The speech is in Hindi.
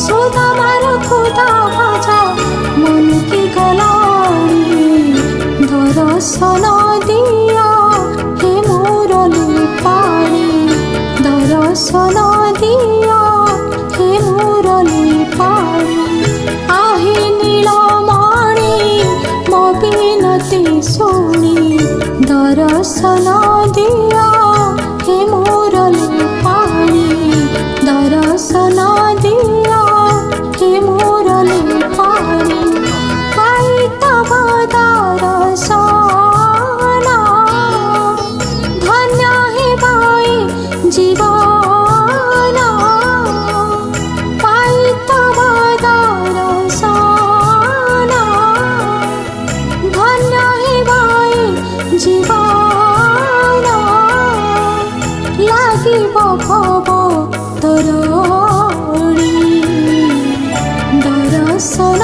सुदामार खुदा भजा मन की गलानी दर्शन दिया हे मुरली पाणी दर्शन दिया हे मुरली पाणी आही नीलमणि मो बिनती शुणी दर्शन दिया हे मुरली पाणी दर्शन दिया हे मुरली पाणी पाई तब दर्शन धन्य हे भाई जीवन पाई तब दर्शन धन्य हे भाई जीवन লাগিব ভব তরণী দর্শন